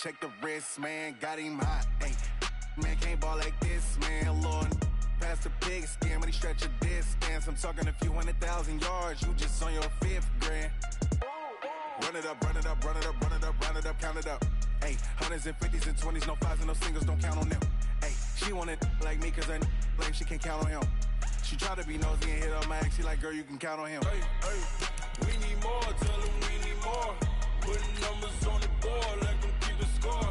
check the wrist, man, got him hot. Hey, man, can't ball like this, man, Lord. Past the pig skin when he stretch a distance. I'm talking a few 100,000 yards, you just on your 5th grand. Run it up, run it up, run it up, run it up, run it up, count it up. Hey, hundreds and 50s and 20s, no 5s and no singles, don't count on them. Hey, she want it like me cause her like she can't count on him. She try to be nosy and hit up my ex, she like, girl, you can count on him. Hey, hey, we need more, tell them we need more. Putting numbers on the board, let them keep the score.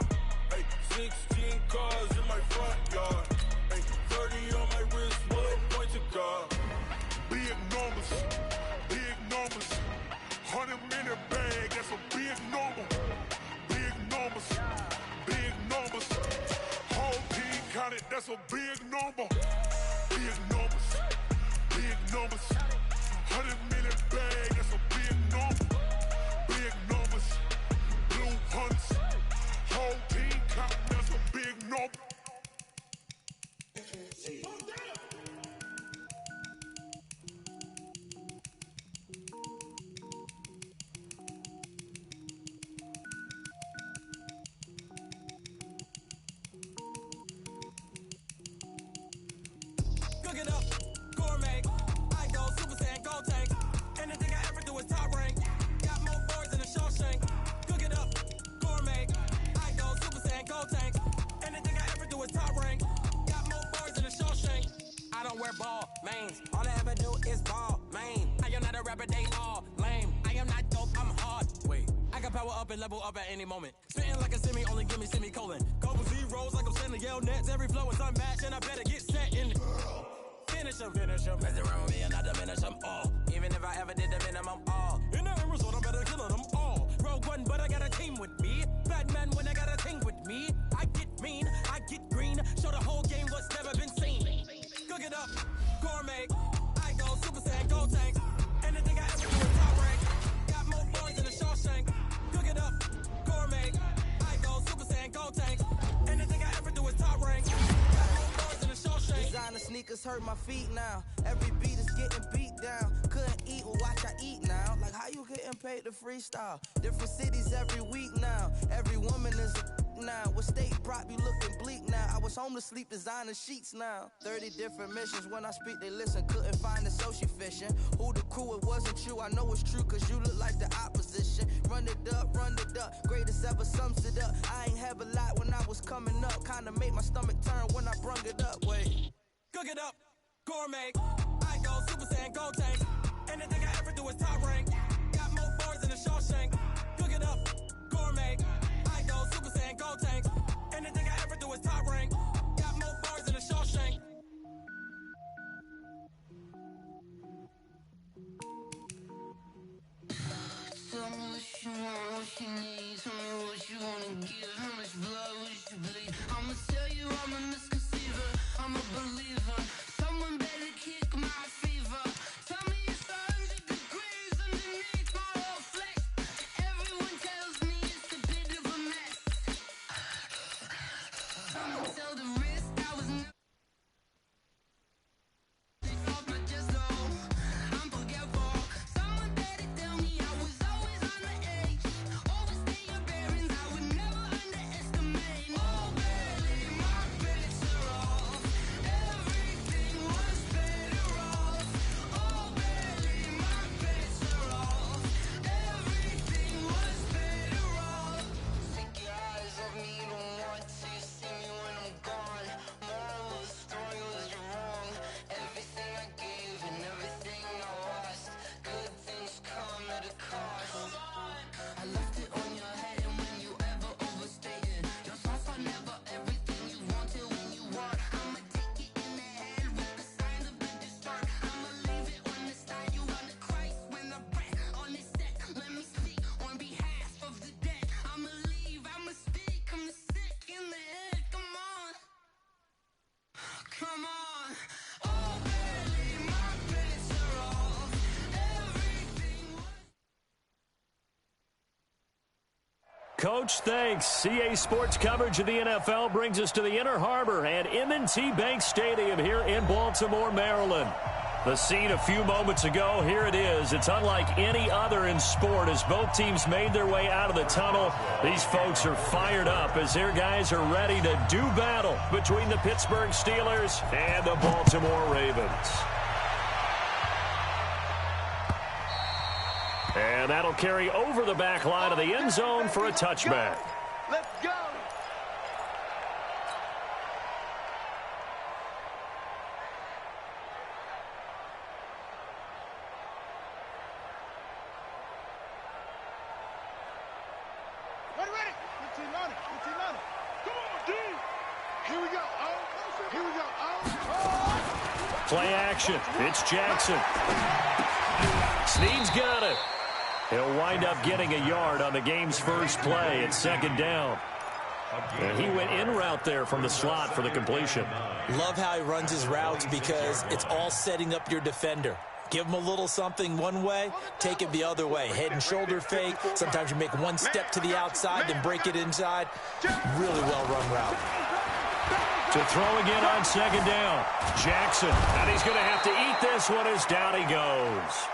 Hey, 16 cars in my front yard. Hey, 30 on my wrist, bullet point to God. Big numbers, big numbers. 100-minute bag, that's a big number. Big numbers, big numbers. Whole team counted, that's a big number. Big numbers, big numbers. 100-minute bag, that's a big number. Big numbers, blue hunts. Whole team counting, that's a big number. Cook it up, gourmet. I go Super Saiyan, gold tank. Anything I ever do is top rank. Got more boards than a Shawshank. Cook it up, gourmet. I go Super Saiyan, gold tank. Anything I ever do is top rank. Got more boards than a Shawshank. I don't wear ball mains. All I ever do is ball main. I am not a rapper, they all lame. I am not dope, I'm hard. Wait, I can power up and level up at any moment. Spitting like a semi, only give me semicolon. Couple zeros like I'm sending yell nets. Every flow is unmatched and I better get set in. Finish them, mess around with me and I diminish them all. Even if I ever did the minimum, all. In the end result, I better kill them all. Rogue One, but I got a team with me. Batman when I got a team with me. I get mean, I get green. Show the whole game what's never been seen. Cook it up, gourmet. I go Super Saiyan, gold tank. Anything I ever do is top rank. Got more boards than a Shawshank. Cook it up, gourmet. I go Super Saiyan, gold tank. Anything I ever do is top rank. Got more boards than a Shawshank. Designer sneakers hurt my feet now. Every beat is getting beat down. Couldn't eat, well watch I eat now. Like how you getting paid to freestyle? Different cities every week now. Every woman is a now. What state prop you looking bleak now? I was home to sleep, designer sheets now. 30 different missions. When I speak they listen. Couldn't find it, so she fishing. Who the crew, it wasn't you. I know it's true cause you look like the opposition. Run it up, greatest ever sums it up. I ain't have a lot when I was coming up. Kinda made my stomach turn when I brung it up. Wait. Cook it up, gourmet. I go Super Saiyan, gold tank. Anything I ever do is top rank. Got more boards than a Shawshank. Cook it up, gourmet. I go Super Saiyan, gold tank. Anything I ever do is top rank. Got more boards than a Shawshank. Tell me what you want, what you need. Tell me what you wanna give. How much blood would you bleed? I'ma tell you I'm a misconceiver. I'm a believer. Someone better kick my fever. Tell me it's 100 degrees underneath my whole flesh. Everyone tells me it's a bit of a mess. I'ma tell the risk I was never. Off my chest, though. I'm forgetful. Someone better tell me I was always on the edge. Overstay your bearings, I would never underestimate. Oh, barely, my bets are off. Everything was better off. Oh, barely, my bets are off. Everything was better off. Take your eyes off me, don't want to see me when I'm gone. Moral of the story was you're wrong. Everything I gave and everything I lost. Good things come at a cost. I left it on your head, and when you ever overstated, your thoughts are never everything you wanted when you want. I'ma take it in the head with the signs of a distort. I'ma leave it on the side. You on the Christ when the breath on this set. Let me speak on behalf of the dead. I'ma leave, I'ma speak. I'm the sick in the head. Come on, come on. Oh, barely, my bets are off. Everything was. Coach, thanks. CA Sports coverage of the NFL brings us to the Inner Harbor at M&T Bank Stadium here in Baltimore, Maryland. The scene a few moments ago, here it is. It's unlike any other in sport as both teams made their way out of the tunnel. These folks are fired up as their guys are ready to do battle between the Pittsburgh Steelers and the Baltimore Ravens. And that'll carry over the back line of the end zone for a touchback. Let's go. Ready. 15 on it. Come on, D. Here we go. Play action. It's Jackson. Snead's got it. He'll wind up getting a yard on the game's first play at second down. And he went in route there from the slot for the completion. Love how he runs his routes because it's all setting up your defender. Give him a little something one way, take it the other way. Head and shoulder fake. Sometimes you make one step to the outside, then break it inside. Really well-run route. To throw again on second down. Jackson. And he's going to have to eat this one as down he goes.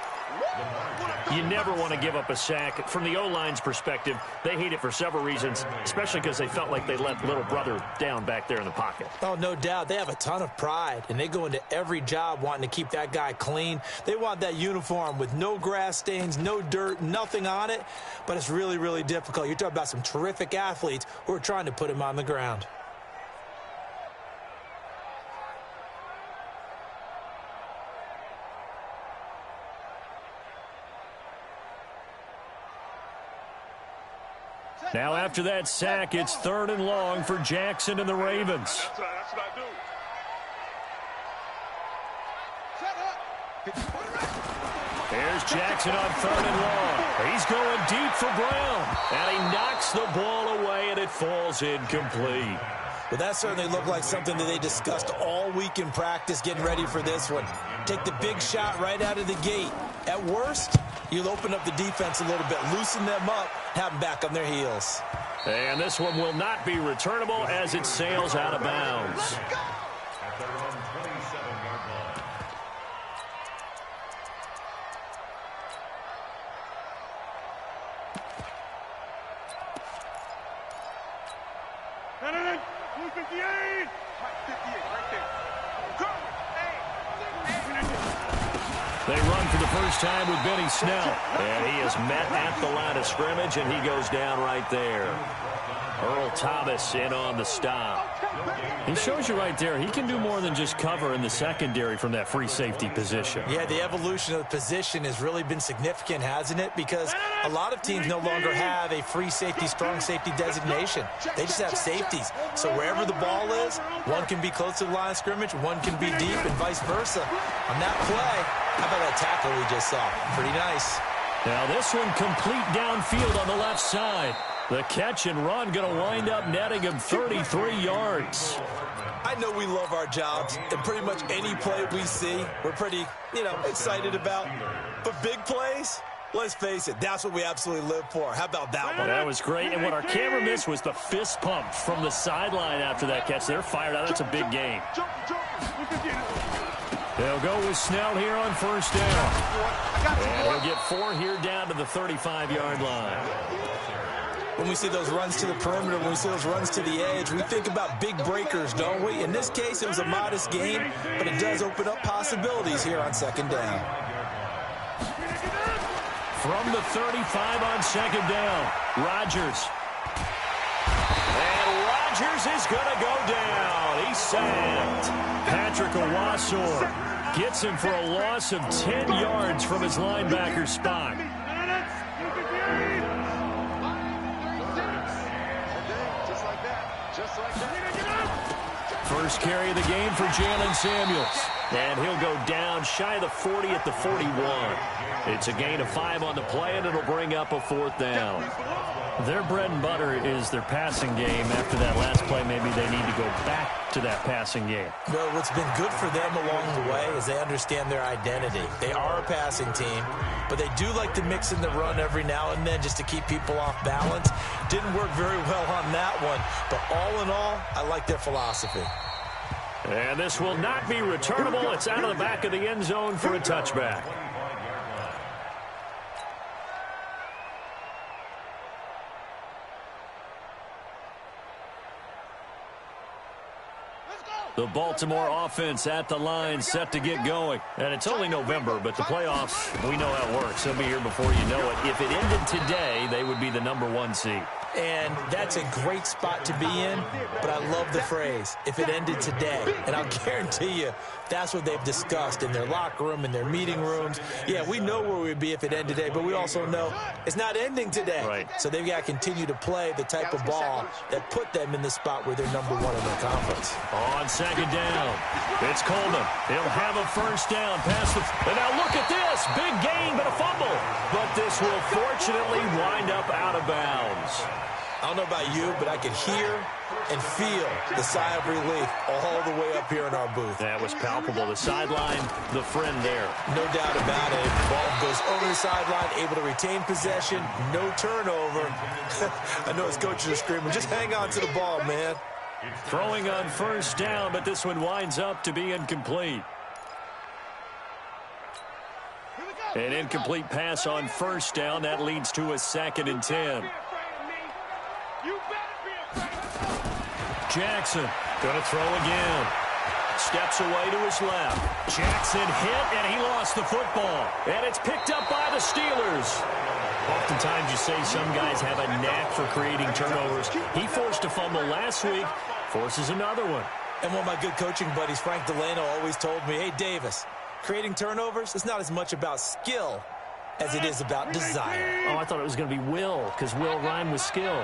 You never want to give up a sack. From the O-line's perspective, they hate it for several reasons, especially because they felt like they let little brother down back there in the pocket. Oh, no doubt. They have a ton of pride, and they go into every job wanting to keep that guy clean. They want that uniform with no grass stains, no dirt, nothing on it, but it's really, really difficult. You're talking about some terrific athletes who are trying to put him on the ground. Now after that sack, it's 3rd and long for Jackson and the Ravens. That's what I do. There's Jackson on 3rd and long. He's going deep for Brown. And he knocks the ball away, and it falls incomplete. Well, that certainly looked like something that they discussed all week in practice getting ready for this one. Take the big shot right out of the gate. At worst, you'll open up the defense a little bit, loosen them up, have them back on their heels. And this one will not be returnable as it sails out of bounds. They run for the first time with Benny Snell. And he is met at the line of scrimmage, and he goes down right there. Earl Thomas in on the stop. He shows you right there, he can do more than just cover in the secondary from that free safety position. Yeah, the evolution of the position has really been significant, hasn't it? Because a lot of teams no longer have a free safety, strong safety designation. They just have safeties. So wherever the ball is, one can be close to the line of scrimmage, one can be deep, and vice versa. On that play, how about that tackle we just saw? Pretty nice. Now this one complete downfield on the left side. The catch and run going to wind up netting him 33 yards. I know we love our jobs, and pretty much any play we see, we're pretty, excited about. But big plays, let's face it, that's what we absolutely live for. How about that one? That was great, and what our camera missed was the fist pump from the sideline after that catch. They're fired out. That's a big game. They'll go with Snell here on first down. And he'll get 4 here down to the 35-yard line. When we see those runs to the perimeter, when we see those runs to the edge, we think about big breakers, don't we? In this case, it was a modest gain, but it does open up possibilities here on second down. From the 35 on second down, Rodgers. And Rodgers is going to go down. He's sacked. Patrick Owasor gets him for a loss of 10 yards from his linebacker spot. First carry of the game for Jalen Samuels. And he'll go down shy of the 40 at the 41. It's a gain of 5 on the play, and it'll bring up a 4th down. Their bread and butter is their passing game. After that last play, maybe they need to go back to that passing game. Well, what's been good for them along the way is they understand their identity. They are a passing team, but they do like to mix in the run every now and then just to keep people off balance. Didn't work very well on that one, but all in all, I like their philosophy. And this will not be returnable. It's out of the back of the end zone for a touchback. The Baltimore offense at the line, set to get going. And it's only November, but the playoffs, we know how it works. They'll be here before you know it. If it ended today, they would be the #1 seed. And that's a great spot to be in, but I love the phrase, if it ended today. And I'll guarantee you, that's what they've discussed in their locker room, in their meeting rooms. Yeah, we know where we'd be if it ended today, but we also know it's not ending today. Right. So they've got to continue to play the type of ball that put them in the spot where they're #1 in their conference. On second down, it's Coleman. He'll have a first down. And now look at this. Big gain, but a fumble. But this will fortunately wind up out of bounds. I don't know about you, but I could hear and feel the sigh of relief all the way up here in our booth. That was palpable. The sideline, the friend there. No doubt about it. Ball goes over the sideline, able to retain possession, no turnover. I know his coaches are screaming, just hang on to the ball, man. Throwing on first down, but this one winds up to be incomplete. An incomplete pass on first down. That leads to a 2nd and 10. Jackson going to throw again. Steps away to his left. Jackson hit, and he lost the football. And it's picked up by the Steelers. Oftentimes you say some guys have a knack for creating turnovers. He forced a fumble last week, forces another one. And one of my good coaching buddies, Frank Delano, always told me, hey, Davis, creating turnovers, it's not as much about skill as it is about desire. Oh, I thought it was going to be will, because will rhyme with skill.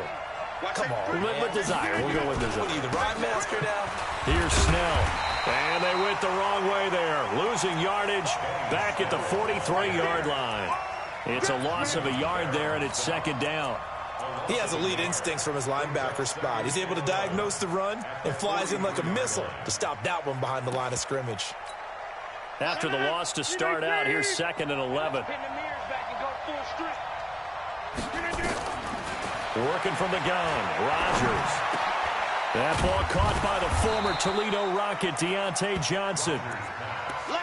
Come on, With desire. We'll go with desire. What are you, the rhyme master now? Here's Snell. And they went the wrong way there. Losing yardage back at the 43-yard line. It's a loss of a yard there, and it's 2nd down. He has elite instincts from his linebacker spot. He's able to diagnose the run and flies in like a missile to stop that one behind the line of scrimmage. After the loss to start out, here's 2nd and 11. Working from the gun, Rodgers. That ball caught by the former Toledo Rocket, Deontay Johnson.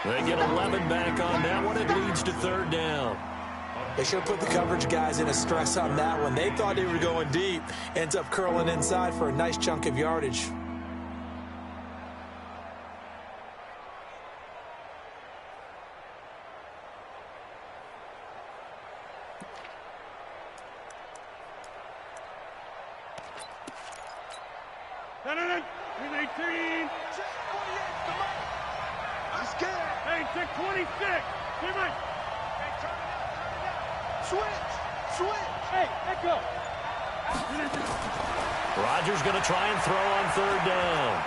They get 11 back on that one. It leads to 3rd down. They should have put the coverage guys in a stress on that one. They thought they were going deep. Ends up curling inside for a nice chunk of yardage. Rodgers going to try and throw on 3rd down.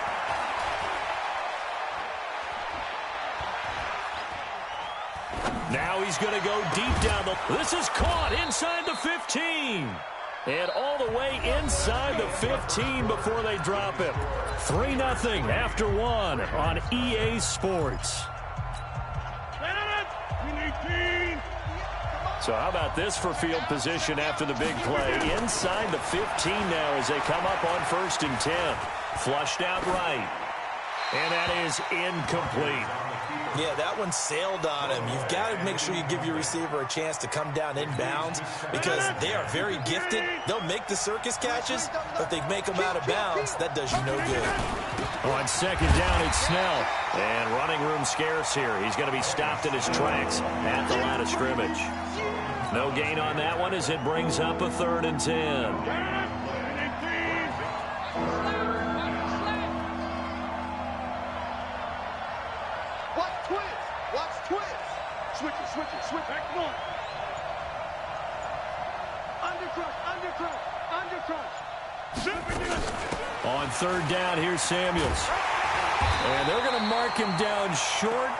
Now he's going to go deep down. This is caught inside the 15. And all the way inside the 15 before they drop it. 3-0 after 1 on EA Sports. So how about this for field position after the big play? Inside the 15 now as they come up on 1st and 10. Flushed out right. And that is incomplete. Yeah, that one sailed on him. You've got to make sure you give your receiver a chance to come down inbounds because they are very gifted. They'll make the circus catches, but if they make them out of bounds, that does you no good. On 2nd down, it's Snell. And running room scarce here. He's going to be stopped in his tracks at the line of scrimmage. No gain on that one as it brings up a 3rd and 10. Switch, back north. Undercrush. On 3rd down, here's Samuels. And they're going to mark him down short,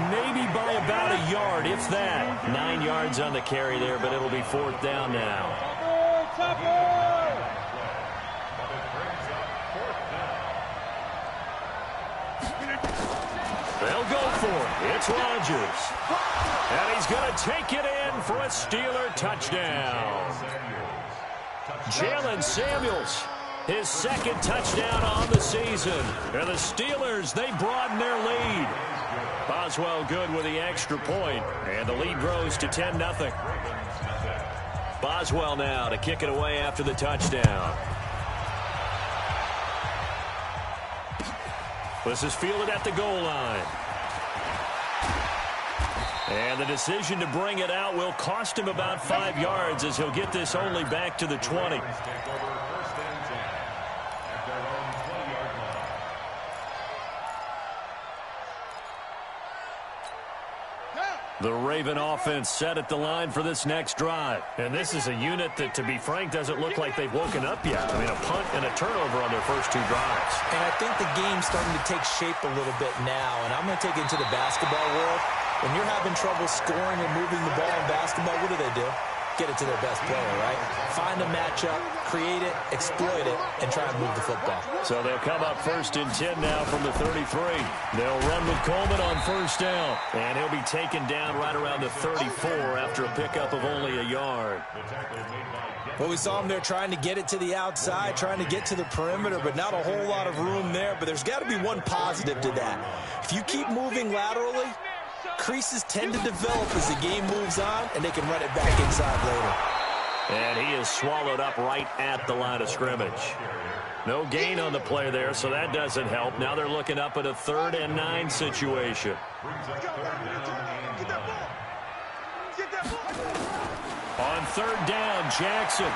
maybe by about a yard, if that. 9 yards on the carry there, but it'll be 4th down now. They'll go for it. It's Rodgers. And he's going to take it in for a Steeler touchdown. Jalen Samuels His second touchdown on the season. And the Steelers, they broaden their lead. Boswell good with the extra point, and the lead grows to 10-0. Boswell now to kick it away after the touchdown. This is fielded at the goal line. And the decision to bring it out will cost him about 5 yards as he'll get this only back to the 20. The Raven offense set at the line for this next drive. And this is a unit that, to be frank, doesn't look like they've woken up yet. I mean, a punt and a turnover on their first 2 drives. And I think the game's starting to take shape a little bit now. And I'm going to take it into the basketball world. When you're having trouble scoring and moving the ball in basketball, what do? Get it to their best player, right? Find a matchup, create it, exploit it, and try and move the football. So they'll come up 1st and 10 now from the 33. They'll run with Coleman on 1st down. And he'll be taken down right around the 34 after a pickup of only a yard. Well, we saw him there trying to get it to the outside, trying to get to the perimeter, but not a whole lot of room there. But there's got to be one positive to that. If you keep moving laterally, creases tend to develop as the game moves on, and they can run it back inside later. And he is swallowed up right at the line of scrimmage. No gain on the play there, so that doesn't help. Now they're looking up at a 3rd and 9 situation. On 3rd down, Jackson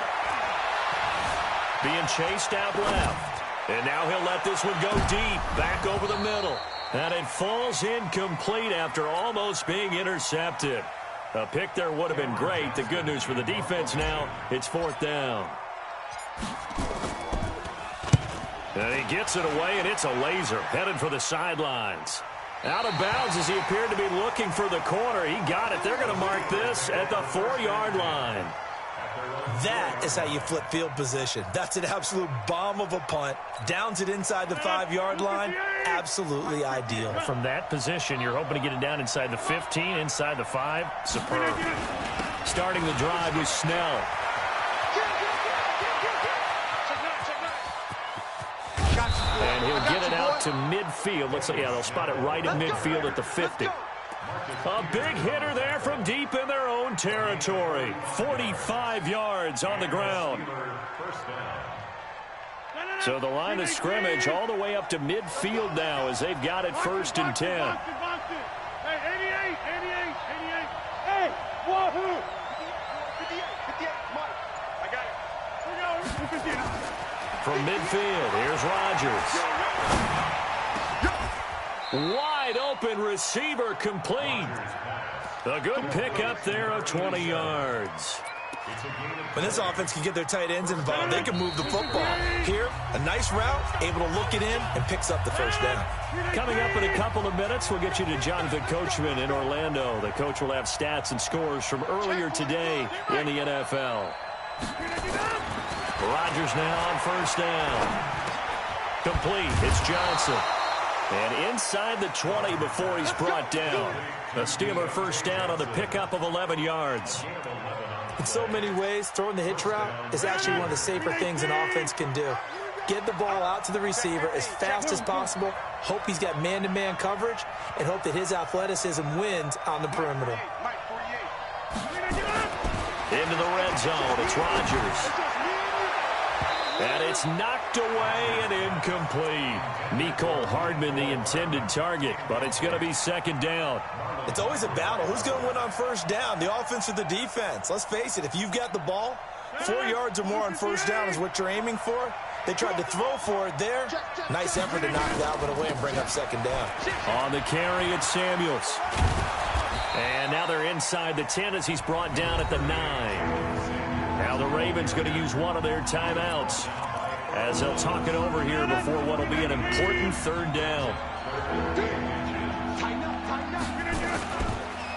being chased out left. And now he'll let this one go deep, back over the middle. And it falls incomplete after almost being intercepted. A pick there would have been great. The good news for the defense now, it's 4th down. And he gets it away, and it's a laser headed for the sidelines. Out of bounds as he appeared to be looking for the corner. He got it. They're going to mark this at the 4-yard line. That is how you flip field position. That's an absolute bomb of a punt. Downs it inside the 5-yard line. Absolutely ideal. From that position, you're hoping to get it down inside the 15, inside the 5. Superb. Starting the drive with Snell. And he'll get it out to midfield. Looks like, yeah, they'll spot it right at midfield at the 50. A big hitter there from deep in their own territory. 45 yards on the ground. So the line of scrimmage all the way up to midfield now as they've got it 1st and 10. Hey, 88. Hey, wahoo! 58, Mike. I got it. From midfield, here's Rodgers. Wide open receiver complete. A good pickup there of 20 yards. When this offense can get their tight ends involved, they can move the football. Here, a nice route, able to look it in, and picks up the 1st down. Coming up in a couple of minutes, we'll get you to Jonathan Coachman in Orlando. The coach will have stats and scores from earlier today in the NFL. Rodgers now on 1st down. Complete. It's Johnson. And inside the 20 before he's brought down. A Steeler 1st down on the pickup of 11 yards. In so many ways, throwing the hitch route is actually one of the safer things an offense can do. Get the ball out to the receiver as fast as possible, hope he's got man-to-man coverage, and hope that his athleticism wins on the perimeter. Into the red zone, it's Rodgers. And it's knocked away and incomplete. Mecole Hardman, the intended target, but it's going to be 2nd down. It's always a battle. Who's going to win on 1st down, the offense or the defense? Let's face it, if you've got the ball, 4 yards or more on 1st down is what you're aiming for. They tried to throw for it there. Nice effort to knock that one away and bring up 2nd down. On the carry, it's Samuels. And now they're inside the 10 as he's brought down at the 9. Now the Ravens going to use one of their timeouts as they'll talk it over here before what will be an important 3rd down.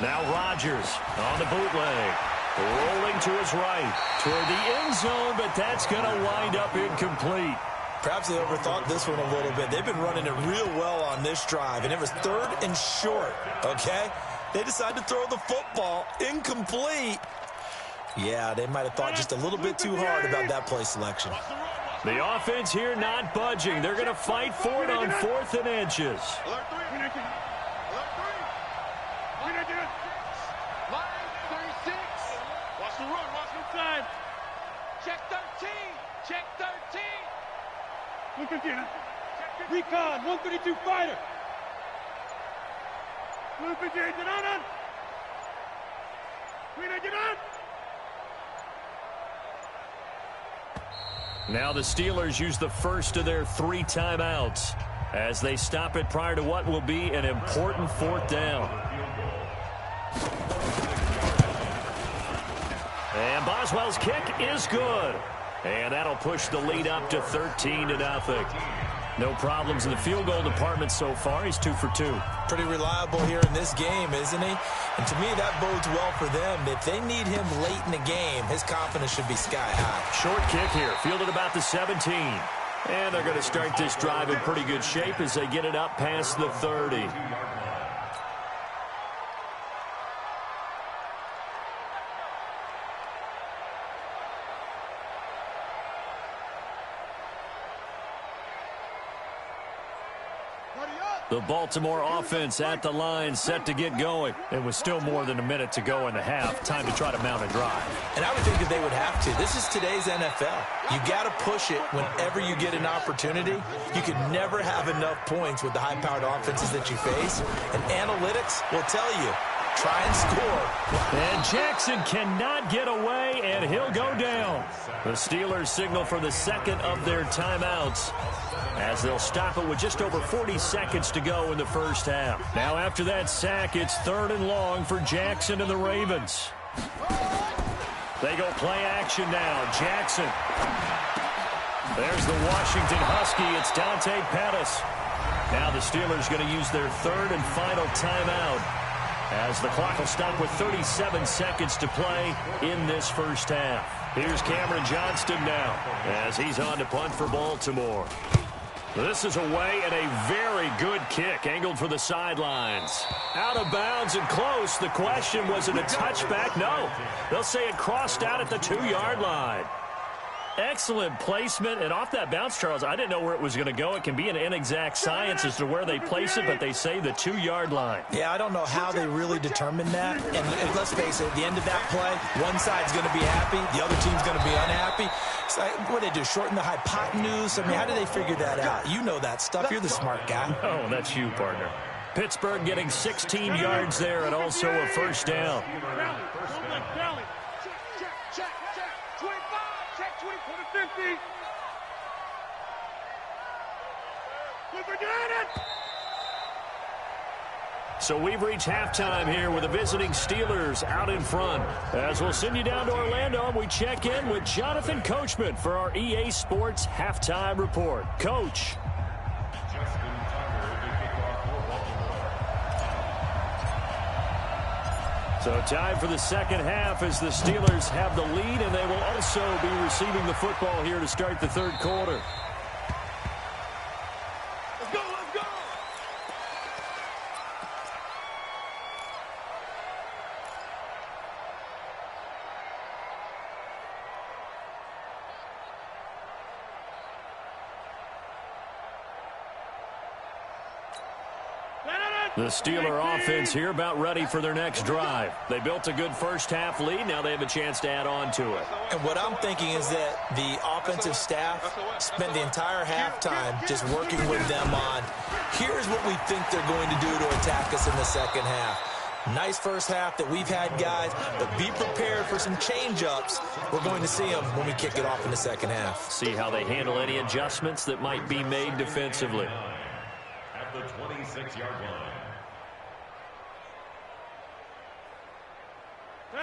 Now Rodgers on the bootleg. Rolling to his right toward the end zone, but that's going to wind up incomplete. Perhaps they overthought this one a little bit. They've been running it real well on this drive, and it was 3rd and short, okay? They decided to throw the football incomplete. Yeah, they might have thought just a little bit too hard about that play selection. The offense here not budging. They're going to fight for it on 4th and inches. Alert 3. Alert 3. Line 36. Watch the run. Watch the time. Check 13. Check 13. Look again. Recon. 132 fighter. Look again. Get on. Get on. Now the Steelers use the first of their 3 timeouts as they stop it prior to what will be an important 4th down. And Boswell's kick is good. And that'll push the lead up to 13-0. No problems in the field goal department so far. He's 2 for 2. Pretty reliable here in this game, isn't he? And to me, that bodes well for them. If they need him late in the game, his confidence should be sky high. Short kick here, fielded about the 17. And they're going to start this drive in pretty good shape as they get it up past the 30. The Baltimore offense at the line, set to get going. It was still more than a minute to go in the half. Time to try to mount a drive. And I would think that they would have to. This is today's NFL. You got to push it whenever you get an opportunity. You can never have enough points with the high-powered offenses that you face. And analytics will tell you, try and score. And Jackson cannot get away, and he'll go down. The Steelers signal for the second of their timeouts, as they'll stop it with just over 40 seconds to go in the first half. Now after that sack, it's 3rd and long for Jackson and the Ravens. They go play action now. Jackson. There's the Washington Husky. It's Dante Pettis. Now the Steelers going to use their 3rd and final timeout, as the clock will stop with 37 seconds to play in this first half. Here's Cameron Johnston now, as he's on to punt for Baltimore. This is away, and a very good kick, angled for the sidelines. Out of bounds and close. The question, was it a touchback? No. They'll say it crossed out at the 2-yard line. Excellent placement, and off that bounce, Charles, I didn't know where it was going to go. It can be an inexact science as to where they place it, but they say the 2-yard line. Yeah, I don't know how they really determined that. And let's face it, at the end of that play, one side's going to be happy, the other team's going to be unhappy. It's like, what do they do, shorten the hypotenuse? I mean, how do they figure that out? You know that stuff. You're the smart guy. Oh, that's you, partner. Pittsburgh getting 16 yards there and also a first down. So we've reached halftime here with the visiting Steelers out in front. As we'll send you down to Orlando, we check in with Jonathan Coachman for our EA Sports Halftime Report. Coach. So time for the second half as the Steelers have the lead, and they will also be receiving the football here to start the third quarter. Let's go, let's go! The Steeler offense here about ready for their next drive. They built a good first-half lead. Now they have a chance to add on to it. And what I'm thinking is that the offensive staff spent the entire halftime just working with them on, here's what we think they're going to do to attack us in the second half. Nice first half that we've had, guys, but be prepared for some change-ups. We're going to see them when we kick it off in the second half. See how they handle any adjustments that might be made defensively. At the 26-yard line.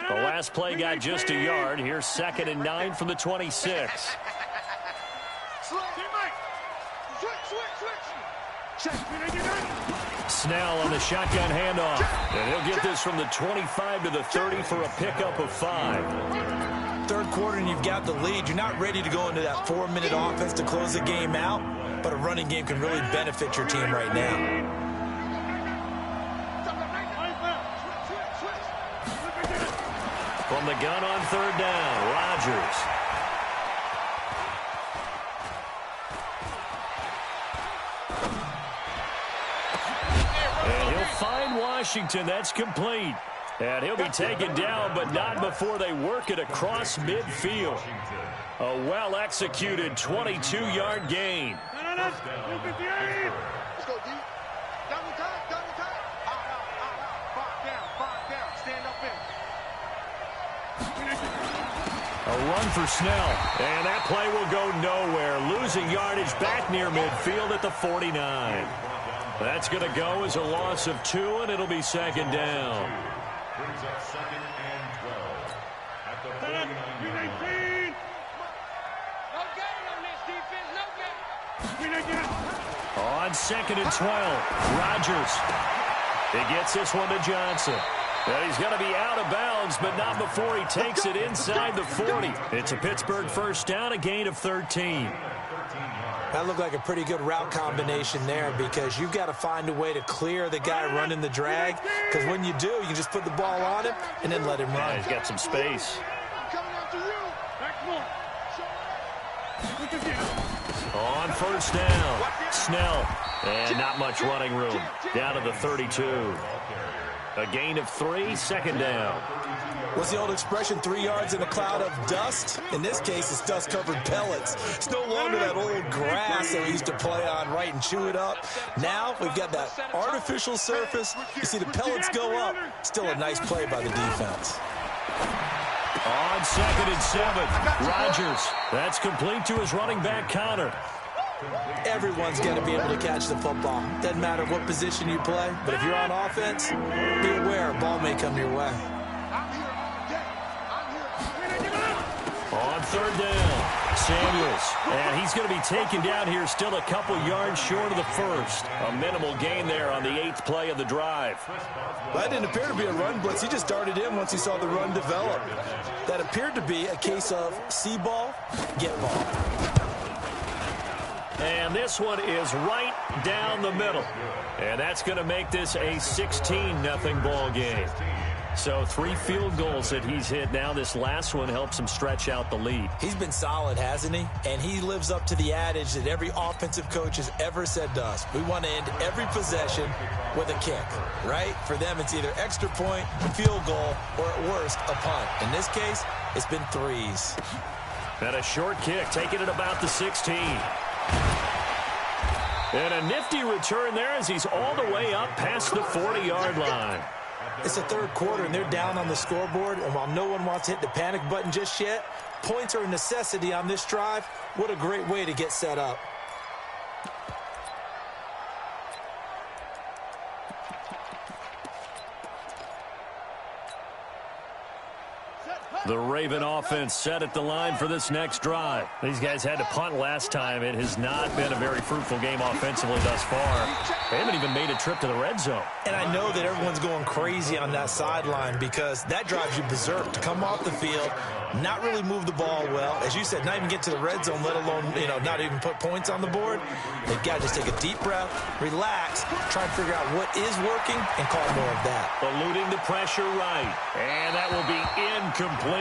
The last play got just a yard. Here's 2nd and 9 from the 26. Snell on the shotgun handoff. And he'll get this from the 25 to the 30 for a pickup of 5. Third quarter and you've got the lead. You're not ready to go into that 4-minute offense to close the game out, but a running game can really benefit your team right now. From the gun on 3rd down, Rodgers. And he'll find Washington. That's complete. And he'll be taken down, but not before they work it across midfield. A well-executed 22-yard gain. Let's go, D. Double time, double time. Five down. Stand up in. A run for Snell. And that play will go nowhere. Losing yardage back near midfield at the 49. That's going to go as a loss of 2, and it'll be second down. Brings up 2nd and 12 at the 49-yard line. No gain on this defense, no gain. On 2nd and 12, Rodgers. He gets this one to Johnson. And he's going to be out of bounds, but not before he takes it inside the 40. It's a Pittsburgh first down, a gain of 13. That looked like a pretty good route combination there because you've got to find a way to clear the guy running the drag, because when you do, you just put the ball on him and then let him run. Yeah, he's got some space. On first down, Snell, and not much running room. Down to the 32. A gain of 3, second down. What's the old expression, 3 yards in a cloud of dust? In this case, it's dust-covered pellets. It's no longer that old grass that we used to play on, right, and chew it up. Now we've got that artificial surface. You see the pellets go up. Still a nice play by the defense. On 2nd and 7, Rodgers. That's complete to his running back, Connor. Everyone's got to be able to catch the football. Doesn't matter what position you play, but if you're on offense, be aware a ball may come your way. On third down, Samuels. And he's going to be taken down here, still a couple yards short of the first. A minimal gain there on the 8th play of the drive. Well, that didn't appear to be a run blitz. He just darted in once he saw the run develop. That appeared to be a case of see ball, get ball. And this one is right down the middle. And that's going to make this a 16-0 ball game. So 3 field goals that he's hit now. This last one helps him stretch out the lead. He's been solid, hasn't he? And he lives up to the adage that every offensive coach has ever said to us. We want to end every possession with a kick, right? For them, it's either extra point, field goal, or at worst, a punt. In this case, it's been 3s. And a short kick, taking it about the 16. And a nifty return there as he's all the way up past the 40-yard line. It's the third quarter, and they're down on the scoreboard, and while no one wants to hit the panic button just yet, points are a necessity on this drive. What a great way to get set up. The Raven offense set at the line for this next drive. These guys had to punt last time. It has not been a very fruitful game offensively thus far. They haven't even made a trip to the red zone. And I know that everyone's going crazy on that sideline because that drives you berserk to come off the field, not really move the ball well. As you said, not even get to the red zone, let alone, not even put points on the board. They've got to just take a deep breath, relax, try and figure out what is working, and call more of that. Eluding the pressure right. And that will be incomplete.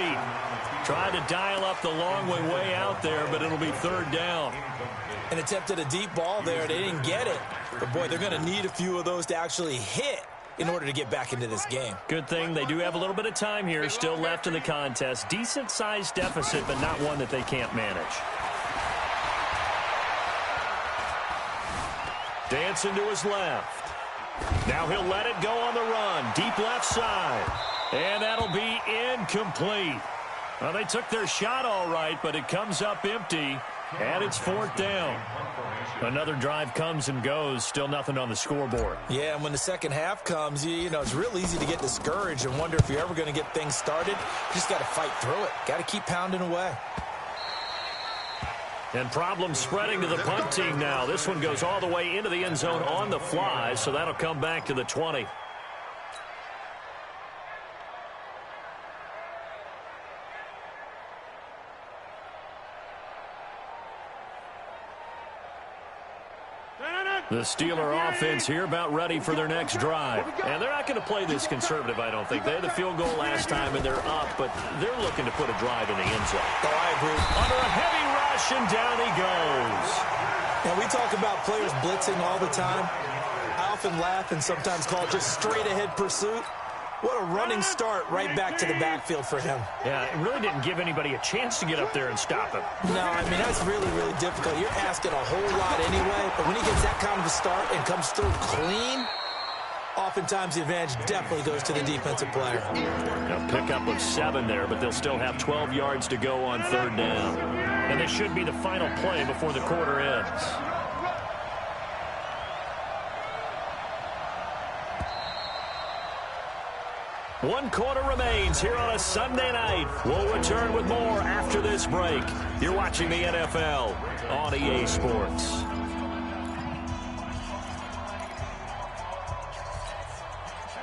Trying to dial up the long way out there, but it'll be third down. An attempt at a deep ball there. They didn't get it. But, boy, they're going to need a few of those to actually hit in order to get back into this game. Good thing they do have a little bit of time here still left in the contest. Decent-sized deficit, but not one that they can't manage. Dancing to his left. Now he'll let it go on the run. Deep left side. And that'll be incomplete. Well, they took their shot all right, but it comes up empty, and it's fourth down. Another drive comes and goes, still nothing on the scoreboard. Yeah, and when the second half comes, it's real easy to get discouraged and wonder if you're ever going to get things started. You just got to fight through it. Got to keep pounding away. And problems spreading to the punt team now. This one goes all the way into the end zone on the fly, so that'll come back to the 20. The Steeler offense here about ready for their next drive. And they're not going to play this conservative, I don't think. They had the field goal last time, and they're up, but they're looking to put a drive in the end zone. Oh, I agree. Under a heavy rush, and down he goes. And we talk about players blitzing all the time. I often laugh and sometimes call it just straight-ahead pursuit. What a running start right back to the backfield for him. Yeah, it really didn't give anybody a chance to get up there and stop him. No, I mean, that's really, really difficult. You're asking a whole lot anyway, but when he gets that kind of a start and comes through clean, oftentimes the advantage definitely goes to the defensive player. A pickup of 7 there, but they'll still have 12 yards to go on 3rd down. And this should be the final play before the quarter ends. One quarter remains here on a Sunday night. We'll return with more after this break. You're watching the NFL on EA Sports.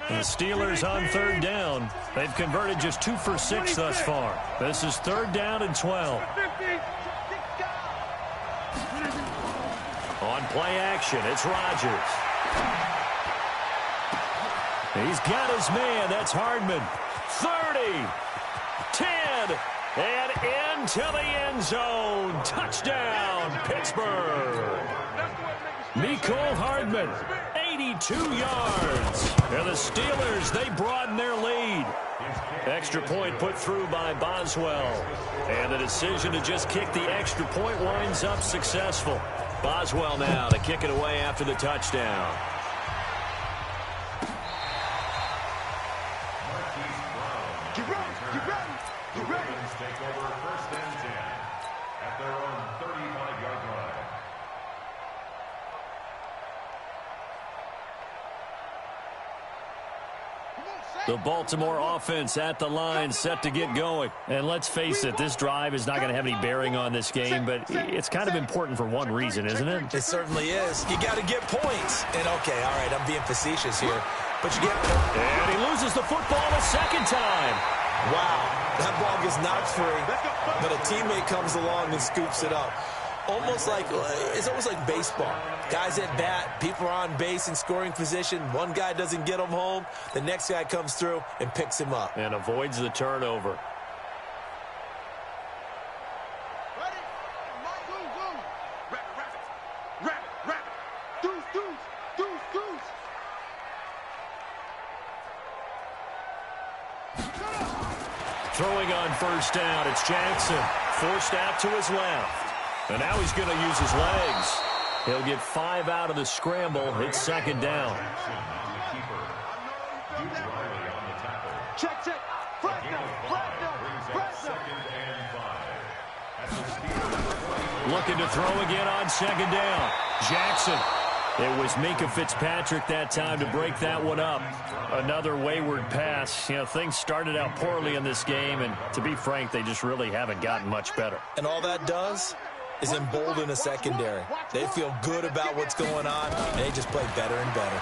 The Steelers on 3rd down. They've converted just 2 for 6 thus far. This is 3rd down and 12. On play action, it's Rodgers. He's got his man. That's Hardman. 30, 10, and into the end zone. Touchdown, Pittsburgh. Mecole Hardman, 82 yards. And the Steelers, they broaden their lead. Extra point put through by Boswell. And the decision to just kick the extra point winds up successful. Boswell now to kick it away after the touchdown. Take over 1st and 10 at their own 35-yard line. The Baltimore offense at the line, set to get going. And let's face it, this drive is not going to have any bearing on this game, but it's kind of important for one reason, isn't it? It certainly is. You got to get points. And, okay, all right, I'm being facetious here, but you get points. And he loses the football a second time. Wow, that ball gets knocked free, but a teammate comes along and scoops it up. It's almost like baseball. Guys at bat, people are on base in scoring position. One guy doesn't get him home. The next guy comes through and picks him up. And avoids the turnover. Throwing on 1st down, it's Jackson. Forced out to his left. And now he's going to use his legs. He'll get 5 out of the scramble. It's 2nd down. Check. Looking to throw again on 2nd down. Jackson. It was Minka Fitzpatrick that time to break that one up. Another wayward pass. You know, things started out poorly in this game, and to be frank, they just really haven't gotten much better. And all that does is embolden a secondary. They feel good about what's going on, and they just play better and better.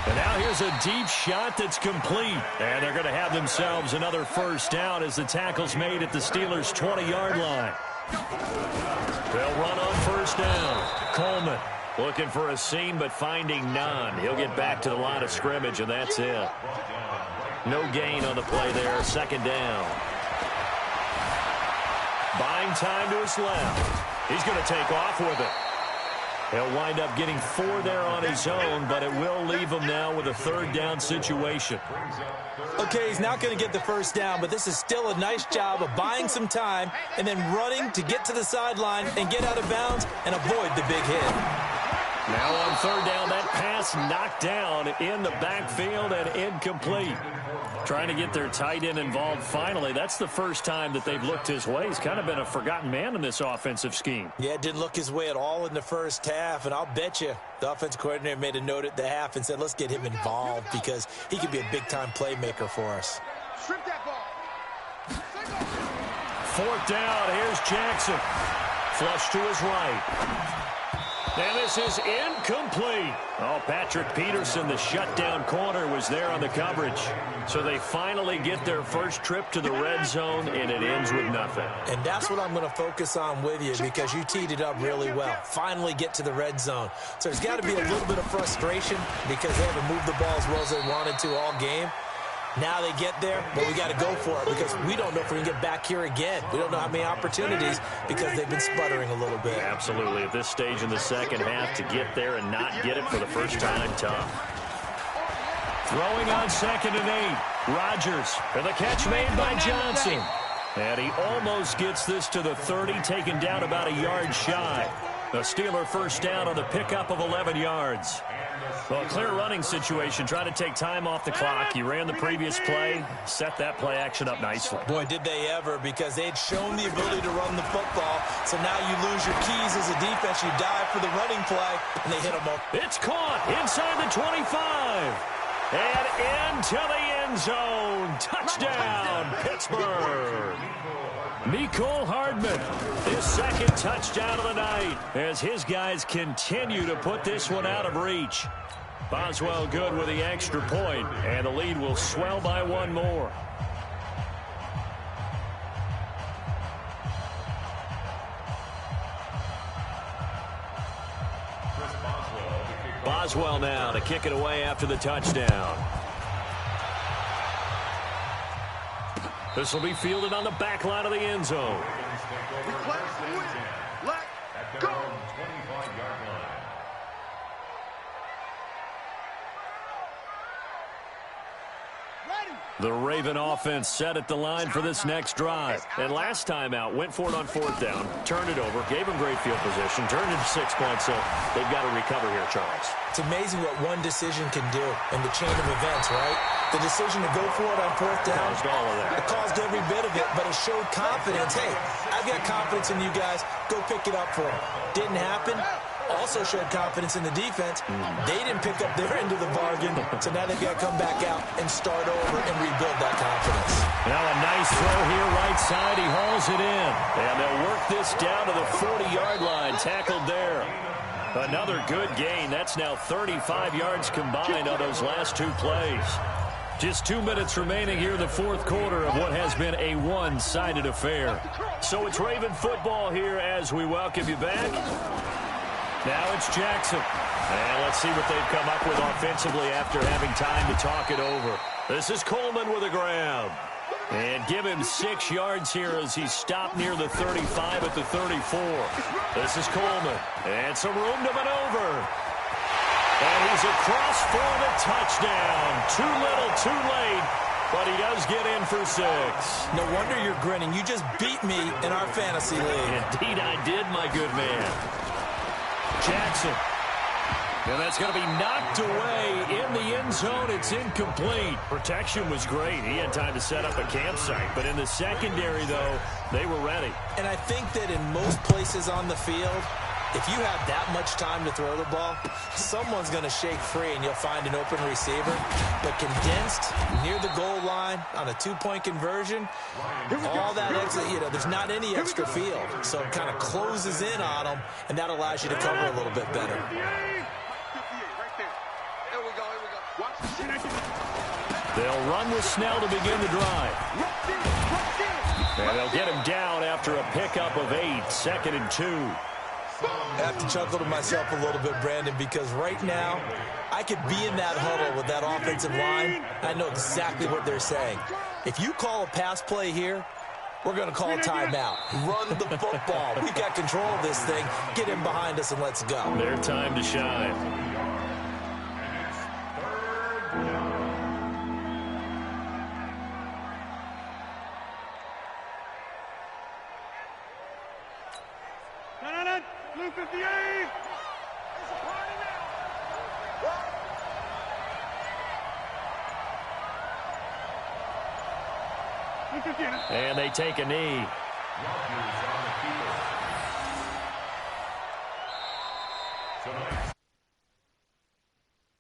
And now here's a deep shot that's complete. And they're going to have themselves another 1st down as the tackle's made at the Steelers' 20-yard line. They'll run on 1st down. Coleman looking for a seam but finding none. He'll get back to the line of scrimmage, and that's it. No gain on the play there. 2nd down. Buying time to his left. He's going to take off with it. He'll wind up getting 4 there on his own, but it will leave him now with a 3rd down situation. Okay, he's not going to get the 1st down, but this is still a nice job of buying some time and then running to get to the sideline and get out of bounds and avoid the big hit. Now on 3rd down, that pass knocked down in the backfield and incomplete. Trying to get their tight end involved finally. That's the first time that they've looked his way. He's kind of been a forgotten man in this offensive scheme. Yeah, it didn't look his way at all in the first half, and I'll bet you the offensive coordinator made a note at the half and said, let's get him involved because he could be a big-time playmaker for us. 4th down, here's Jackson. Flush to his right. And this is incomplete. Oh, Patrick Peterson, the shutdown corner, was there on the coverage. So they finally get their first trip to the red zone, and it ends with nothing. And that's what I'm going to focus on with you because you teed it up really well. Finally get to the red zone. So there's got to be a little bit of frustration because they haven't moved the ball as well as they wanted to all game. Now they get there, but we got to go for it because we don't know if we can get back here again. We don't know how many opportunities because they've been sputtering a little bit. Absolutely. At this stage in the second half, to get there and not get it for the first time, tough. Throwing on 2nd and 8. Rodgers for the catch made by Johnson. And he almost gets this to the 30, taken down about a yard shy. The Steeler first down on the pickup of 11 yards. Well, clear running situation. Try to take time off the clock. You ran the previous play, set that play action up nicely. Boy, did they ever, because they'd shown the ability to run the football. So now you lose your keys as a defense. You dive for the running play, and they hit them up. It's caught inside the 25. And into the end zone. Touchdown, Pittsburgh. Mecole Hardman, his second touchdown of the night as his guys continue to put this one out of reach. Boswell good with the extra point, and the lead will swell by one more. Boswell now to kick it away after the touchdown. This will be fielded on the back line of the end zone. Let go. The Raven offense set at the line for this next drive. And last time out, went for it on 4th down, turned it over, gave them great field position, turned it to 6 points, so they've got to recover here, Charles. It's amazing what one decision can do in the chain of events, right? The decision to go for it on 4th down. Caused all of that. It caused every bit of it, but it showed confidence. Hey, I've got confidence in you guys. Go pick it up for them. Didn't happen. Also showed confidence in the defense. They didn't pick up their end of the bargain, so now they've got to come back out and start over and rebuild that confidence. Now a nice throw here, right side. He hauls it in. And they'll work this down to the 40-yard line. Tackled there. Another good gain. That's now 35 yards combined on those last 2 plays. Just 2 minutes remaining here in the 4th quarter of what has been a one-sided affair. So it's Raven football here as we welcome you back. Now it's Jackson. And let's see what they've come up with offensively after having time to talk it over. This is Coleman with a grab. And give him 6 yards here as he stopped near the 35 at the 34. This is Coleman. And some room to maneuver. And he's across for the touchdown. Too little, too late. But he does get in for 6. No wonder you're grinning. You just beat me in our fantasy league. Indeed I did, my good man. Jackson. And that's going to be knocked away in the end zone. It's incomplete. Protection was great. He had time to set up a campsite. But in the secondary, though, they were ready. And I think that in most places on the field, if you have that much time to throw the ball, someone's going to shake free and you'll find an open receiver. But condensed near the goal line on a 2-point conversion, all that extra, there's not any extra field. So it kind of closes in on them, and that allows you to cover a little bit better. They'll run with Snell to begin the drive. And they'll get him down after a pickup of 8, 2nd and 2. I have to chuckle to myself a little bit, Brandon, because right now I could be in that huddle with that offensive line. I know exactly what they're saying. If you call a pass play here, we're going to call a timeout. Run the football. We've got control of this thing. Get him behind us and let's go. Their time to shine. Blue 58! And they take a knee.